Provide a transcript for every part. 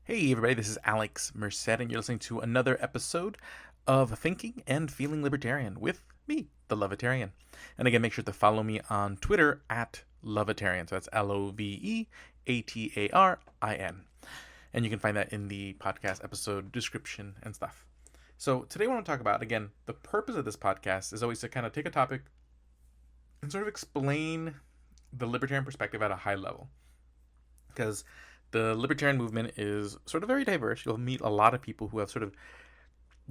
Hey everybody, this is Alex Merced, and you're listening to another episode of Thinking and Feeling Libertarian with me, the Lovetarian. And again, make sure to follow me on Twitter at Lovetarian. So that's Loveatarin. And you can find that in the podcast episode description and stuff. So today, what I want to talk about, again, the purpose of this podcast is always to kind of take a topic and sort of explain the libertarian perspective at a high level. Because the libertarian movement is sort of very diverse. You'll meet a lot of people who have sort of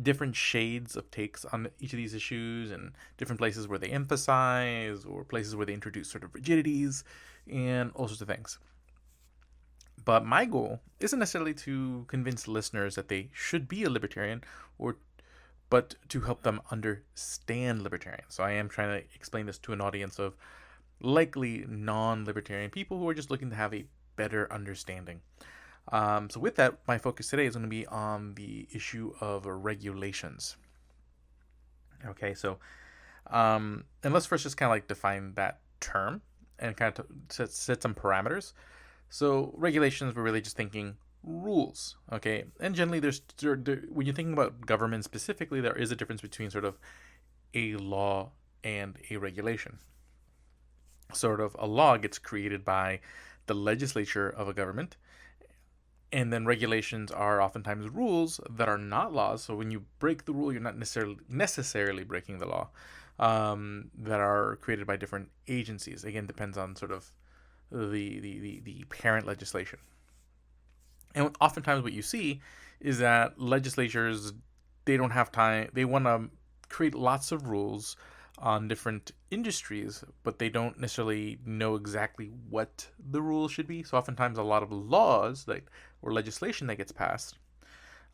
different shades of takes on each of these issues, and different places where they emphasize or places where they introduce sort of rigidities and all sorts of things. But my goal isn't necessarily to convince listeners that they should be a libertarian, but to help them understand libertarian. So I am trying to explain this to an audience of likely non-libertarian people who are just looking to have a better understanding. So with that, my focus today is going to be on the issue of regulations. Okay, so and let's first just kind of like define that term and kind of set some parameters. So regulations, we're really just thinking rules. Okay, and generally when you're thinking about government specifically, there is a difference between sort of a law and a regulation. Sort of a law gets created by the legislature of a government, and then regulations are oftentimes rules that are not laws. So when you break the rule, you're not necessarily breaking the law, that are created by different agencies. Again, depends on sort of the parent legislation. And oftentimes what you see is that legislatures, they don't have time. They want to create lots of rules on different industries, but they don't necessarily know exactly what the rules should be. So oftentimes a lot of laws or legislation that gets passed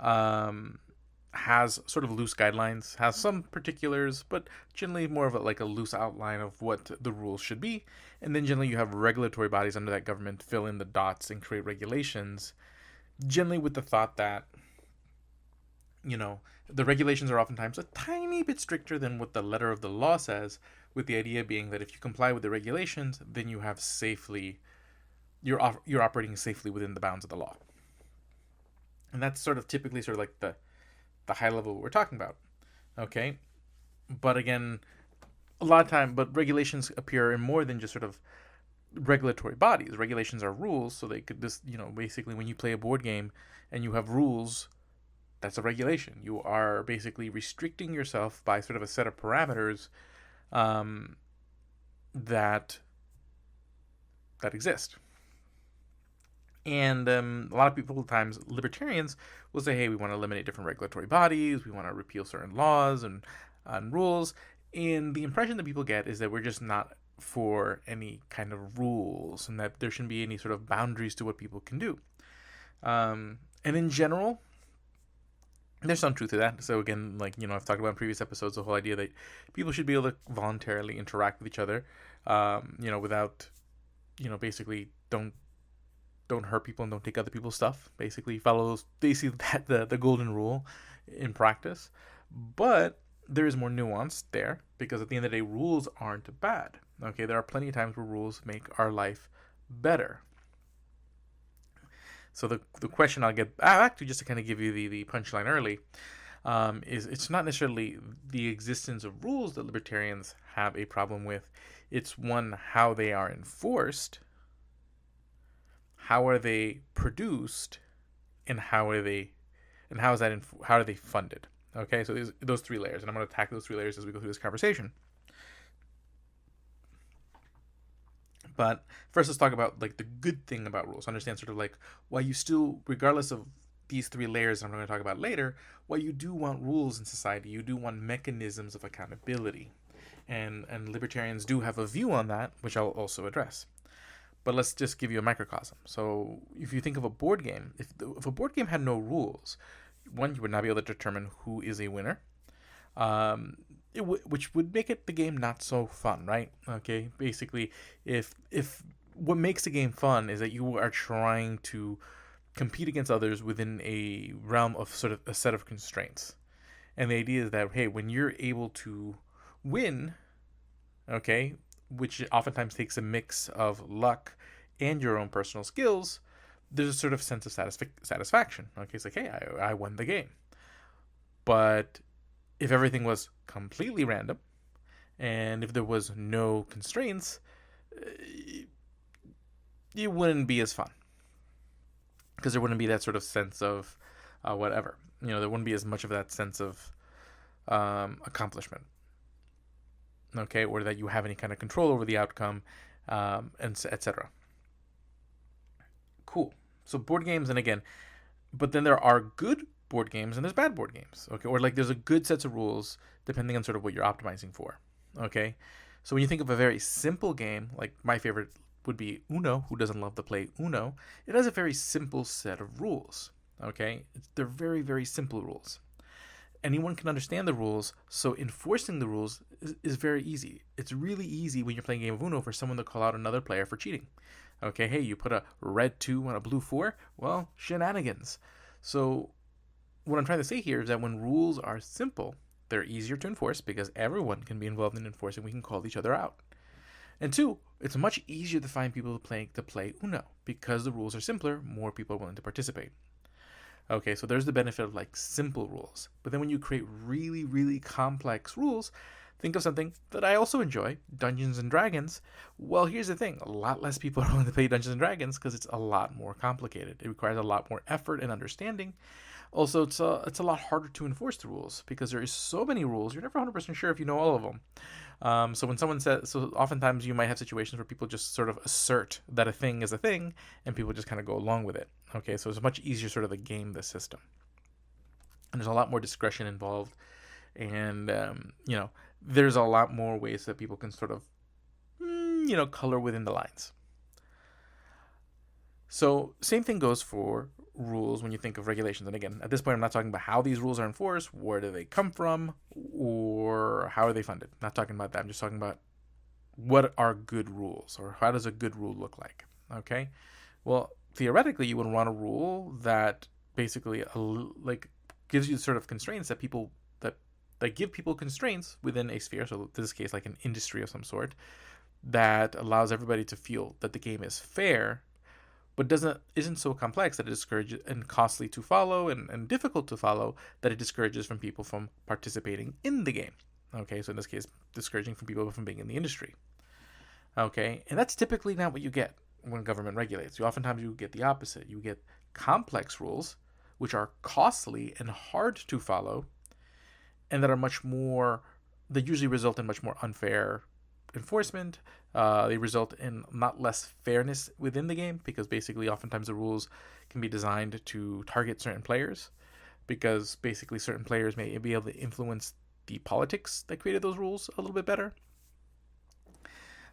has sort of loose guidelines, has some particulars, but generally more of a loose outline of what the rules should be. And then generally you have regulatory bodies under that government fill in the dots and create regulations, generally with the thought that, the regulations are oftentimes a tiny bit stricter than what the letter of the law says, with the idea being that if you comply with the regulations, then you're operating safely within the bounds of the law. And that's sort of typically sort of like the high level we're talking about. Okay? But again, but regulations appear in more than just sort of regulatory bodies. Regulations are rules, so they could just, basically when you play a board game and you have rules, that's a regulation. You are basically restricting yourself by sort of a set of parameters that exist. And a lot of people, times libertarians, will say, hey, we want to eliminate different regulatory bodies, we want to repeal certain laws and rules. And the impression that people get is that we're just not for any kind of rules, and that there shouldn't be any sort of boundaries to what people can do. And in general, there's some truth to that. So again, I've talked about in previous episodes, the whole idea that people should be able to voluntarily interact with each other, without, basically don't hurt people and don't take other people's stuff. Basically follow the golden rule in practice. But there is more nuance there, because at the end of the day, rules aren't bad. Okay, there are plenty of times where rules make our life better. So the question I'll get back to, just to kind of give you the punchline early, is it's not necessarily the existence of rules that libertarians have a problem with. It's one, how they are enforced, how are they produced, and how are they funded. Okay, so there's those three layers, and I'm going to tackle those three layers as we go through this conversation. But first, let's talk about the good thing about rules. Understand sort of why you still, regardless of these three layers I'm going to talk about later, why you do want rules in society. You do want mechanisms of accountability, and libertarians do have a view on that, which I'll also address. But let's just give you a microcosm. So if you think of a board game, if a board game had no rules, one, you would not be able to determine who is a winner. Which would make the game not so fun, right? Okay, basically, if what makes the game fun is that you are trying to compete against others within a realm of sort of a set of constraints, and the idea is that, hey, when you're able to win, which oftentimes takes a mix of luck and your own personal skills, there's a sort of sense of satisfaction. Okay, it's like, hey, I won the game. But if everything was completely random, and if there was no constraints, it wouldn't be as fun, because there wouldn't be that sort of sense of whatever. There wouldn't be as much of that sense of accomplishment. Okay, or that you have any kind of control over the outcome, and etc. Cool. So board games, and again, but then there are good board games and there's bad board games. Okay, or like there's a good sets of rules depending on sort of what you're optimizing for. Okay, so when you think of a very simple game, like my favorite would be Uno. Who doesn't love to play Uno? It has a very simple set of rules. Okay, they're very, very simple rules. Anyone can understand the rules, so enforcing the rules is very easy. It's really easy when you're playing a game of Uno for someone to call out another player for cheating. Okay, hey, you put a red 2 on a blue 4, well, shenanigans. So what I'm trying to say here is that when rules are simple, they're easier to enforce because everyone can be involved in enforcing. We can call each other out. And 2, it's much easier to find people to play Uno because the rules are simpler, more people are willing to participate. Okay, so there's the benefit of like simple rules. But then when you create really, really complex rules, think of something that I also enjoy, Dungeons and Dragons. Well, here's the thing. A lot less people are willing to play Dungeons and Dragons because it's a lot more complicated. It requires a lot more effort and understanding. Also, it's a lot harder to enforce the rules because there is so many rules. You're never 100% sure if you know all of them. So when someone says, so oftentimes you might have situations where people just sort of assert that a thing is a thing and people just kind of go along with it. Okay, so it's much easier sort of to game the system. And there's a lot more discretion involved. And, there's a lot more ways that people can sort of, color within the lines. So same thing goes for rules when you think of regulations. And again, at this point, I'm not talking about how these rules are enforced, where do they come from, or how are they funded. I'm not talking about that. I'm just talking about what are good rules, or how does a good rule look like. Okay? Well, theoretically, you would want a rule that basically gives you sort of constraints that people that give people constraints within a sphere. So in this case, like an industry of some sort, that allows everybody to feel that the game is fair, but isn't so complex that it discourages and costly to follow and difficult to follow that it discourages from people from participating in the game. Okay, so in this case, discouraging from people from being in the industry. Okay, and that's typically not what you get when government regulates. Oftentimes you get the opposite. You get complex rules, which are costly and hard to follow, and that usually result in much more unfair enforcement. They result in not less fairness within the game because basically oftentimes the rules can be designed to target certain players because basically certain players may be able to influence the politics that created those rules a little bit better.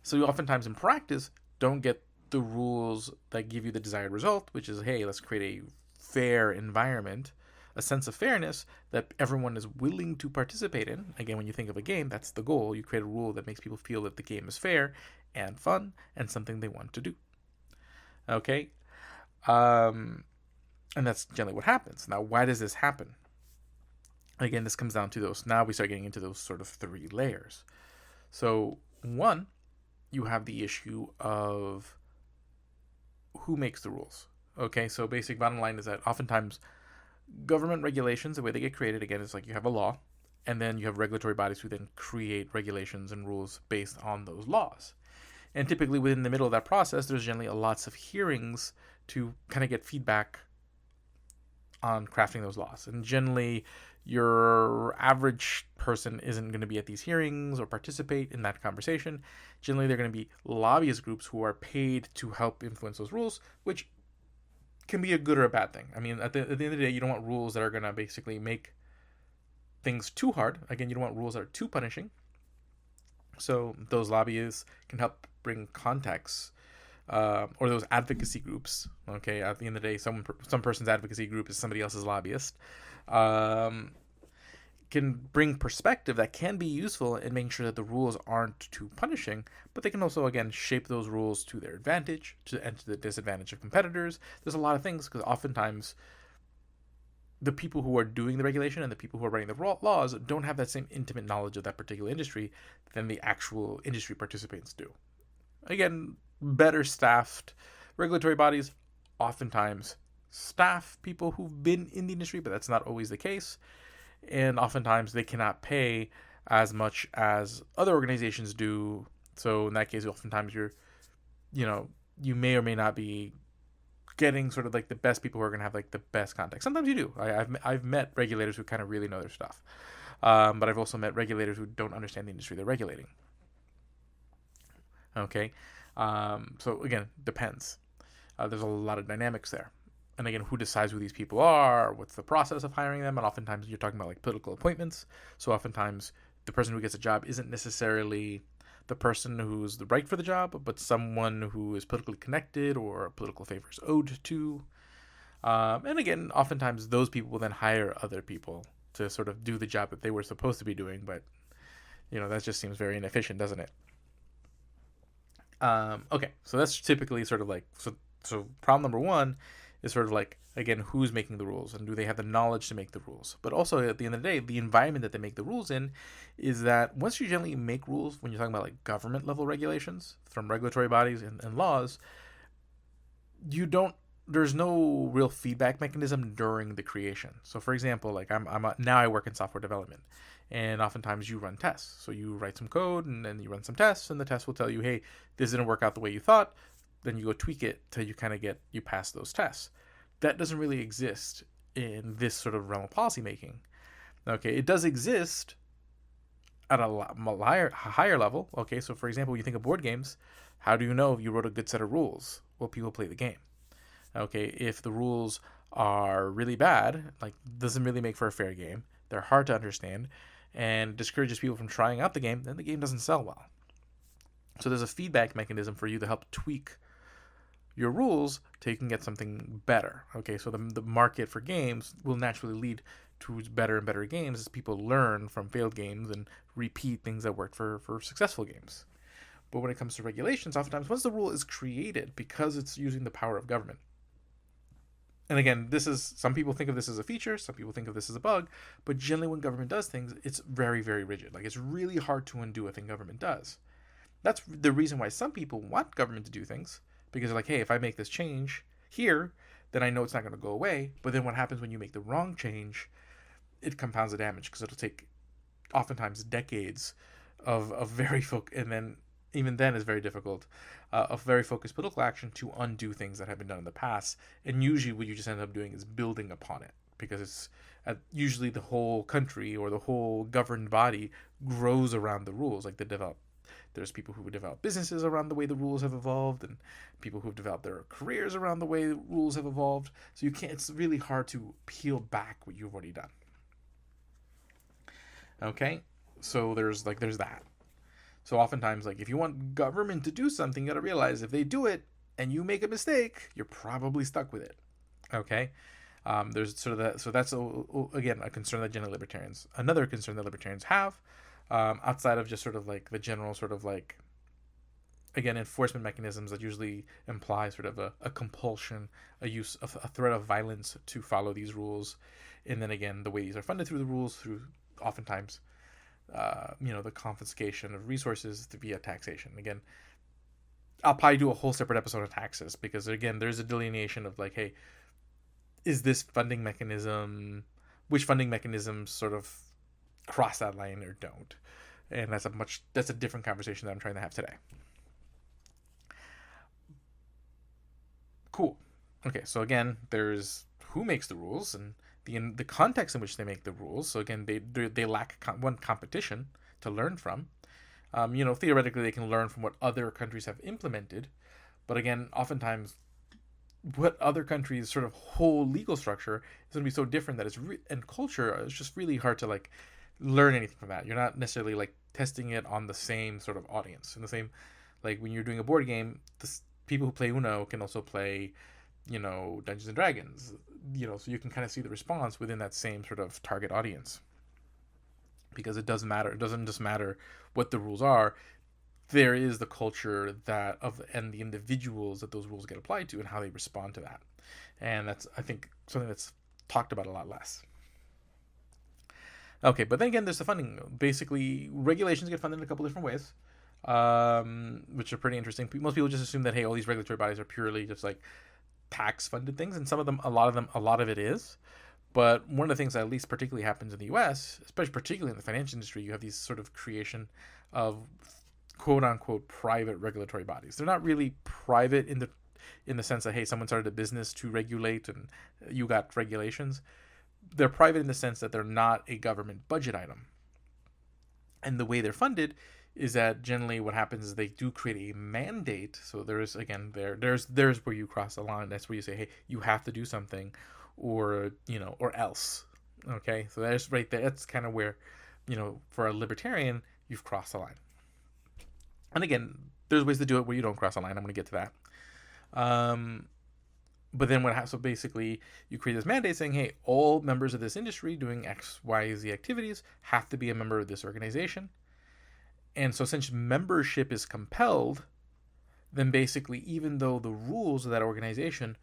So you oftentimes in practice don't get the rules that give you the desired result, which is, hey, let's create a fair environment, a sense of fairness that everyone is willing to participate in. Again, when you think of a game, that's the goal. You create a rule that makes people feel that the game is fair and fun and something they want to do. Okay? And that's generally what happens. Now, why does this happen? Again, this comes down to those. Now we start getting into those sort of 3 layers. So, 1, you have the issue of who makes the rules. Okay, so basic bottom line is that oftentimes government regulations, the way they get created, again, is like you have a law, and then you have regulatory bodies who then create regulations and rules based on those laws. And typically within the middle of that process, there's generally lots of hearings to kind of get feedback on crafting those laws. And generally, your average person isn't going to be at these hearings or participate in that conversation. Generally, they're going to be lobbyist groups who are paid to help influence those rules, which can be a good or a bad thing. I mean, at the end of the day, you don't want rules that are going to basically make things too hard. Again, you don't want rules that are too punishing. So those lobbyists can help bring context, or those advocacy groups. Okay, at the end of the day, some person's advocacy group is somebody else's lobbyist. Can bring perspective that can be useful in making sure that the rules aren't too punishing, but they can also, again, shape those rules to their advantage and to the disadvantage of competitors. There's a lot of things because oftentimes the people who are doing the regulation and the people who are writing the laws don't have that same intimate knowledge of that particular industry than the actual industry participants do. Again, better staffed regulatory bodies oftentimes staff people who've been in the industry, but that's not always the case. And oftentimes they cannot pay as much as other organizations do. So in that case, oftentimes you may or may not be getting sort of like the best people who are going to have like the best context. Sometimes you do. I've met regulators who kind of really know their stuff. But I've also met regulators who don't understand the industry they're regulating. Okay. So again, depends. There's a lot of dynamics there. And again, who decides who these people are? What's the process of hiring them? And oftentimes you're talking about like political appointments. So oftentimes the person who gets a job isn't necessarily the person who's the right for the job, but someone who is politically connected or political favors owed to. And again, oftentimes those people will then hire other people to sort of do the job that they were supposed to be doing. But, that just seems very inefficient, doesn't it? Okay, so that's typically sort of like, so problem number one is sort of like, again, who's making the rules and do they have the knowledge to make the rules? But also at the end of the day, the environment that they make the rules in is that once you generally make rules, when you're talking about like government level regulations from regulatory bodies and laws, there's no real feedback mechanism during the creation. So for example, like now I work in software development, and oftentimes you run tests. So you write some code and then you run some tests, and the test will tell you, hey, this didn't work out the way you thought. Then you go tweak it till you kind of you pass those tests. That doesn't really exist in this sort of realm of policymaking. Okay, it does exist at a higher level. Okay, so for example, when you think of board games, how do you know if you wrote a good set of rules? Well, people play the game. Okay, if the rules are really bad, like doesn't really make for a fair game, they're hard to understand, and discourages people from trying out the game, then the game doesn't sell well. So there's a feedback mechanism for you to help tweak your rules so you can get something better. Okay, so the market for games will naturally lead to better and better games as people learn from failed games and repeat things that worked for successful games. But when it comes to regulations, oftentimes once the rule is created, because it's using the power of government, and again, some people think of this as a feature, some people think of this as a bug, but generally when government does things, it's very, very rigid. Like it's really hard to undo a thing government does. That's the reason why some people want government to do things, because they're like, hey, if I make this change here, then I know it's not going to go away. But then what happens when you make the wrong change? It compounds the damage, because it'll take oftentimes decades of very and then even then is very difficult, of very focused political action to undo things that have been done in the past. And usually what you just end up doing is building upon it, because it's usually the whole country or the whole governed body grows around the rules. Like there's people who develop businesses around the way the rules have evolved, and people who've developed their careers around the way the rules have evolved. So it's really hard to peel back what you've already done. Okay, so there's that. So oftentimes, like if you want government to do something, you got to realize if they do it and you make a mistake, you're probably stuck with it. Okay, there's sort of that. So that's again a concern that general libertarians. Another concern that libertarians have, outside of just sort of like the general sort of like, again, enforcement mechanisms that usually imply sort of a compulsion, a threat of violence to follow these rules, and then again the way these are funded through the rules, through oftentimes the confiscation of resources via taxation. Again, I'll probably do a whole separate episode on taxes, because again, there's a delineation of like, hey, is this funding mechanism, which funding mechanisms sort of cross that line or don't? And that's a different conversation that I'm trying to have today. Cool. Okay, so again, there's who makes the rules and the context in which they make the rules. So again, they lack competition to learn from. Theoretically, they can learn from what other countries have implemented, but again, oftentimes, what other countries' sort of whole legal structure is going to be so different that and culture is just really hard to like learn anything from that. You're not necessarily like testing it on the same sort of audience. And the same, like when you're doing a board game, people who play Uno can also play, Dungeons and Dragons, so you can kind of see the response within that same sort of target audience. Because it doesn't matter. It doesn't just matter what the rules are. There is the culture and the individuals that those rules get applied to and how they respond to that. And that's, I think, something that's talked about a lot less. Okay, but then again, there's the funding. Basically, regulations get funded in a couple different ways, which are pretty interesting. Most people just assume that, hey, all these regulatory bodies are purely just like tax funded things, and a lot of it is. But one of the things that at least particularly happens in the U.S., especially particularly in the financial industry, you have these sort of creation of quote unquote private regulatory bodies. They're not really private in the sense that, hey, someone started a business to regulate and you got regulations. They're private in the sense that they're not a government budget item. And the way they're funded is that generally what happens is they do create a mandate. So there's where you cross the line. That's where you say, hey, you have to do something, or or else. Okay, so there's right there. That's kind of where, for a libertarian, you've crossed the line. And again, there's ways to do it where you don't cross the line. I'm going to get to that. But then so basically you create this mandate saying, hey, all members of this industry doing X, Y, Z activities have to be a member of this organization. And so since membership is compelled, then basically, even though the rules of that organization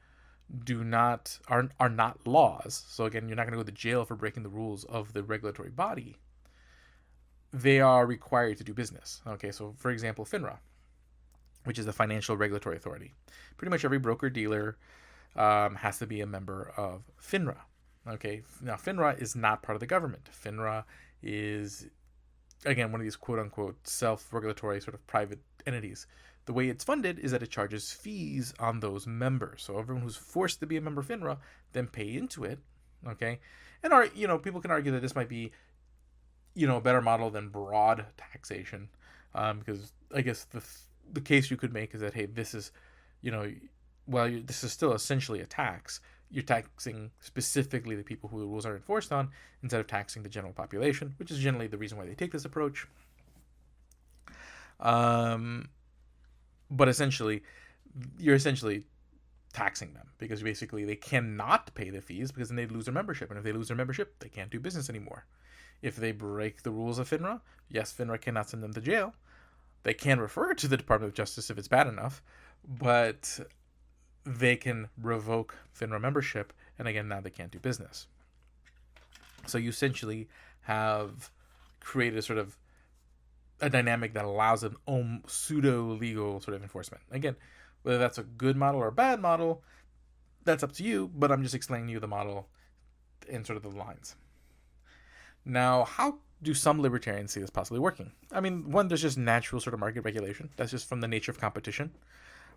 are not laws, so again, you're not going to go to jail for breaking the rules of the regulatory body, they are required to do business. Okay, so for example, FINRA, which is the Financial Regulatory Authority. Pretty much every broker-dealer has to be a member of FINRA. Okay, now FINRA is not part of the government. FINRA is, again, one of these quote-unquote self-regulatory sort of private entities. The way it's funded is that it charges fees on those members. So everyone who's forced to be a member of FINRA then pay into it. Okay, and people can argue that this might be a better model than broad taxation, because I guess the case you could make is that, hey, this is, this is still essentially a tax. You're taxing specifically the people who the rules are enforced on instead of taxing the general population, which is generally the reason why they take this approach. But essentially, you're essentially taxing them because basically they cannot pay the fees because then they lose their membership. And if they lose their membership, they can't do business anymore. If they break the rules of FINRA, yes, FINRA cannot send them to jail. They can refer to the Department of Justice if it's bad enough, but they can revoke FINRA membership, and again, now they can't do business. So you essentially have created sort of a dynamic that allows an pseudo-legal sort of enforcement. Again, whether that's a good model or a bad model, that's up to you, but I'm just explaining to you the model and sort of the lines. Now, how do some libertarians see this possibly working? I mean, one, there's just natural sort of market regulation. That's just from the nature of competition,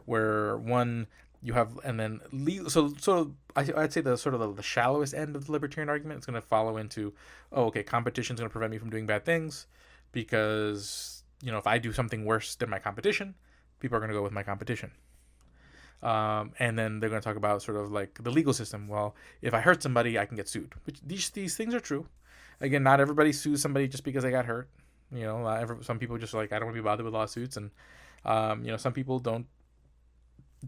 where one, you have, and then legal. So I'd say the sort of the shallowest end of the libertarian argument is going to follow into, competition is going to prevent me from doing bad things because, if I do something worse than my competition, people are going to go with my competition. And then they're going to talk about sort of like the legal system. Well, if I hurt somebody, I can get sued. Which these things are true. Again, not everybody sues somebody just because they got hurt. Some people just I don't want to be bothered with lawsuits, and some people don't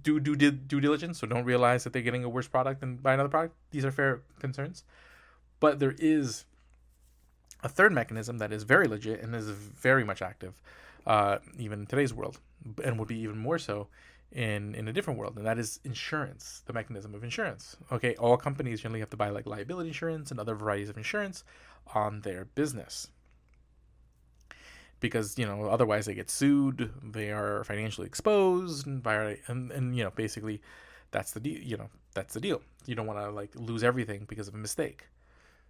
do due diligence, so don't realize that they're getting a worse product than buy another product. These are fair concerns, but there is a third mechanism that is very legit and is very much active, even in today's world, and would be even more so in a different world, and that is insurance, the mechanism of insurance. Okay, all companies generally have to buy liability insurance and other varieties of insurance on their business because otherwise they get sued, they are financially exposed, and basically that's the deal. That's the deal. You don't want to lose everything because of a mistake.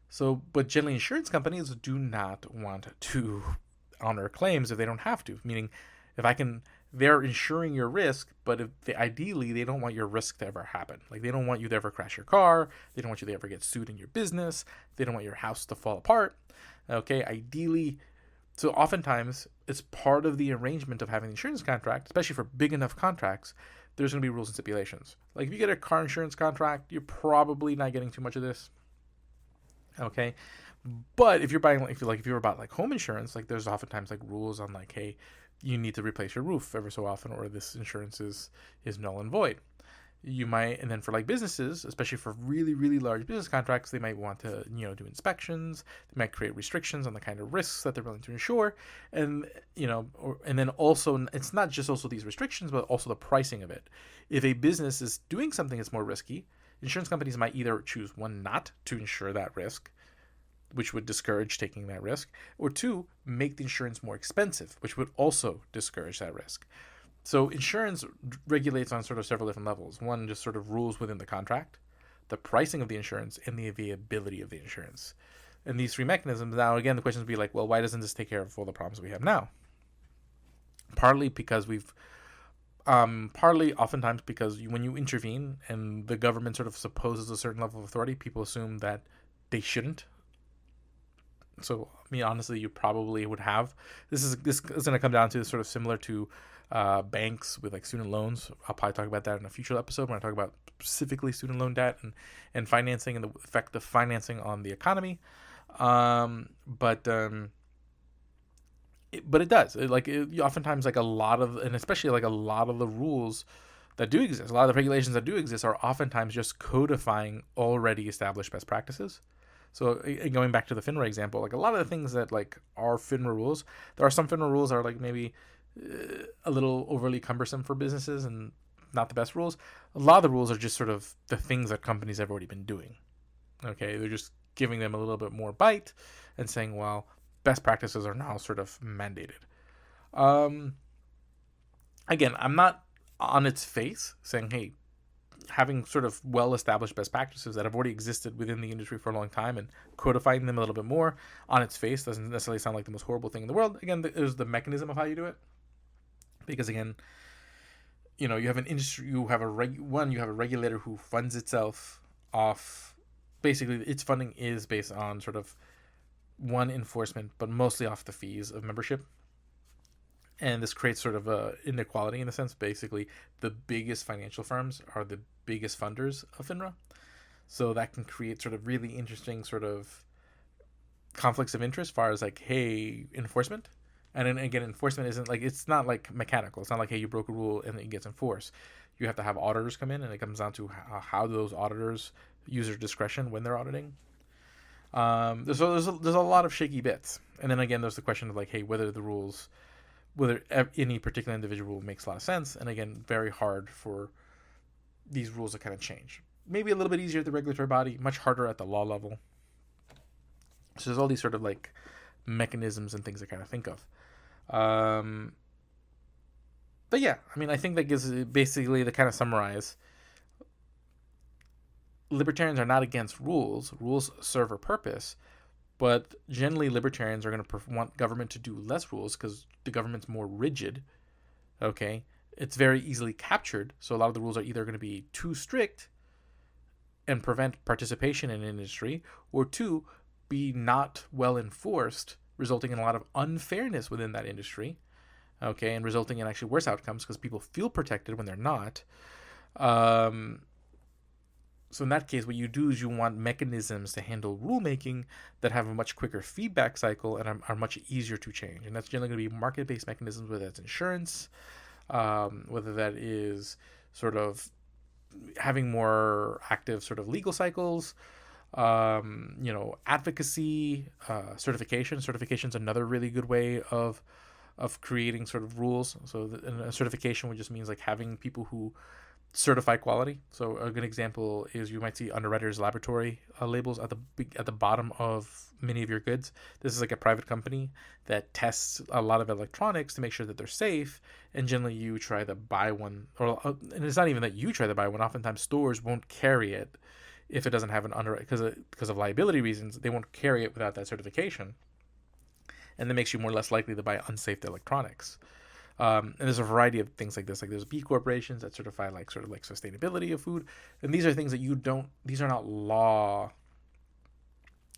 So, but generally insurance companies do not want to honor claims if they don't have to. Meaning, they're insuring your risk, but ideally they don't want your risk to ever happen. They don't want you to ever crash your car. They don't want you to ever get sued in your business. They don't want your house to fall apart. Okay, ideally. So oftentimes it's part of the arrangement of having an insurance contract, especially for big enough contracts. There's going to be rules and stipulations. If you get a car insurance contract, you're probably not getting too much of this. Okay, but if you're buying, if you're about home insurance, there's oftentimes rules on hey, you need to replace your roof ever so often, or this insurance is null and void. You might, and then for businesses, especially for really, really large business contracts, they might want to, do inspections. They might create restrictions on the kind of risks that they're willing to insure. And, and then also, it's not just also these restrictions, but also the pricing of it. If a business is doing something that's more risky, insurance companies might either choose, one, not to insure that risk, which would discourage taking that risk, or two, make the insurance more expensive, which would also discourage that risk. So insurance regulates on sort of several different levels. One, just sort of rules within the contract, the pricing of the insurance, and the availability of the insurance. And these three mechanisms, now again, the questions would be like, well, why doesn't this take care of all the problems we have now? Partly because partly oftentimes because when you intervene and the government sort of supposes a certain level of authority, people assume that they shouldn't. So, I mean, honestly, you probably would have. This is going to come down to sort of similar to banks with like student loans. I'll probably talk about that in a future episode when I talk about specifically student loan debt and financing and the effect of financing on the economy. But it does. Oftentimes, like a lot of, and especially like a lot of the rules that do exist, a lot of the regulations that do exist are oftentimes just codifying already established best practices. So going back to the FINRA example, like a lot of the things that like are FINRA rules, there are some FINRA rules that are like maybe a little overly cumbersome for businesses and not the best rules. A lot of the rules are just sort of the things that companies have already been doing. Okay, they're just giving them a little bit more bite and saying, well, best practices are now sort of mandated. Again, I'm not on its face saying, hey, having sort of well-established best practices that have already existed within the industry for a long time and codifying them a little bit more on its face doesn't necessarily sound like the most horrible thing in the world. Again, there's the mechanism of how you do it. Because again, you have an industry, you have a regulator who funds itself off, basically its funding is based on sort of one, enforcement, but mostly off the fees of membership. And this creates sort of a inequality in a sense. Basically, the biggest financial firms are the biggest funders of FINRA. So that can create sort of really interesting sort of conflicts of interest as far as like, hey, enforcement. And then again, enforcement isn't like, it's not like mechanical. It's not like, hey, you broke a rule and it gets enforced. You have to have auditors come in, and it comes down to how those auditors use their discretion when they're auditing. There's a lot of shaky bits. And then again, there's the question of like, hey, whether any particular individual rule makes a lot of sense. And again, very hard for these rules to kind of change. Maybe a little bit easier at the regulatory body, much harder at the law level. So there's all these sort of like mechanisms and things to kind of think of. But yeah, I mean, I think that gives basically to kind of summarize. Libertarians are not against rules. Rules serve a purpose. But generally, libertarians are going to want government to do less rules because the government's more rigid. Okay? It's very easily captured. So a lot of the rules are either going to be too strict and prevent participation in industry, or two, be not well enforced, resulting in a lot of unfairness within that industry. Okay? And resulting in actually worse outcomes because people feel protected when they're not. So in that case, what you do is you want mechanisms to handle rulemaking that have a much quicker feedback cycle and are much easier to change. And that's generally going to be market-based mechanisms, whether that's insurance, whether that is sort of having more active sort of legal cycles, advocacy, certification. Certification is another really good way of creating sort of rules. So a certification would just means like having people who certify quality. So a good example is you might see underwriters laboratory labels at the bottom of many of your goods. This is like a private company that tests a lot of electronics to make sure that they're safe, and generally you try to buy one, and it's not even that you try to buy one. Oftentimes stores won't carry it if it doesn't have an underwrite because of liability reasons. They won't carry it without that certification, and that makes you more or less likely to buy unsafe electronics. And there's a variety of things like this. Like there's B corporations that certify like sort of like sustainability of food, and these are things that these are not law.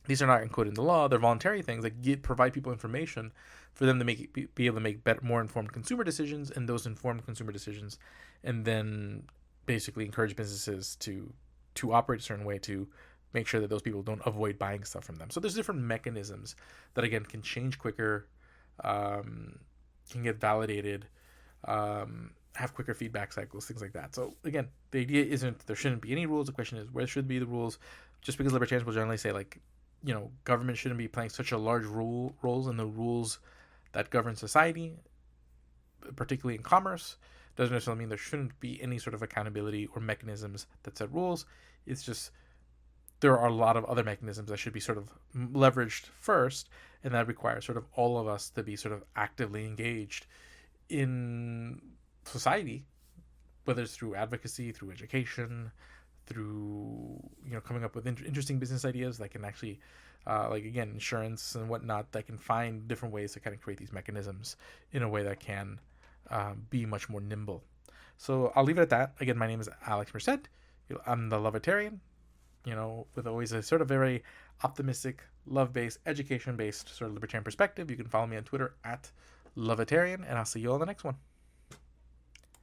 These are not included in the law. They're voluntary things that provide people information for them to be able to make more informed consumer decisions, and those informed consumer decisions, and then basically encourage businesses to operate a certain way to make sure that those people don't avoid buying stuff from them. So there's different mechanisms that again can change quicker. Can get validated, have quicker feedback cycles, things like that. So again, the idea isn't there shouldn't be any rules. The question is where should be the rules? Just because libertarians will generally say like, government shouldn't be playing such a large roles in the rules that govern society, particularly in commerce, doesn't necessarily mean there shouldn't be any sort of accountability or mechanisms that set rules. It's just there are a lot of other mechanisms that should be sort of leveraged first, and that requires sort of all of us to be sort of actively engaged in society, whether it's through advocacy, through education, through coming up with interesting business ideas that can actually like again insurance and whatnot, that can find different ways to kind of create these mechanisms in a way that can be much more nimble. So I'll leave it at that. Again, my name is Alex Merced. I'm the Libertarian, with always a sort of very optimistic, love-based, education-based sort of libertarian perspective. You can follow me on Twitter at Libertarian, and I'll see you on the next one.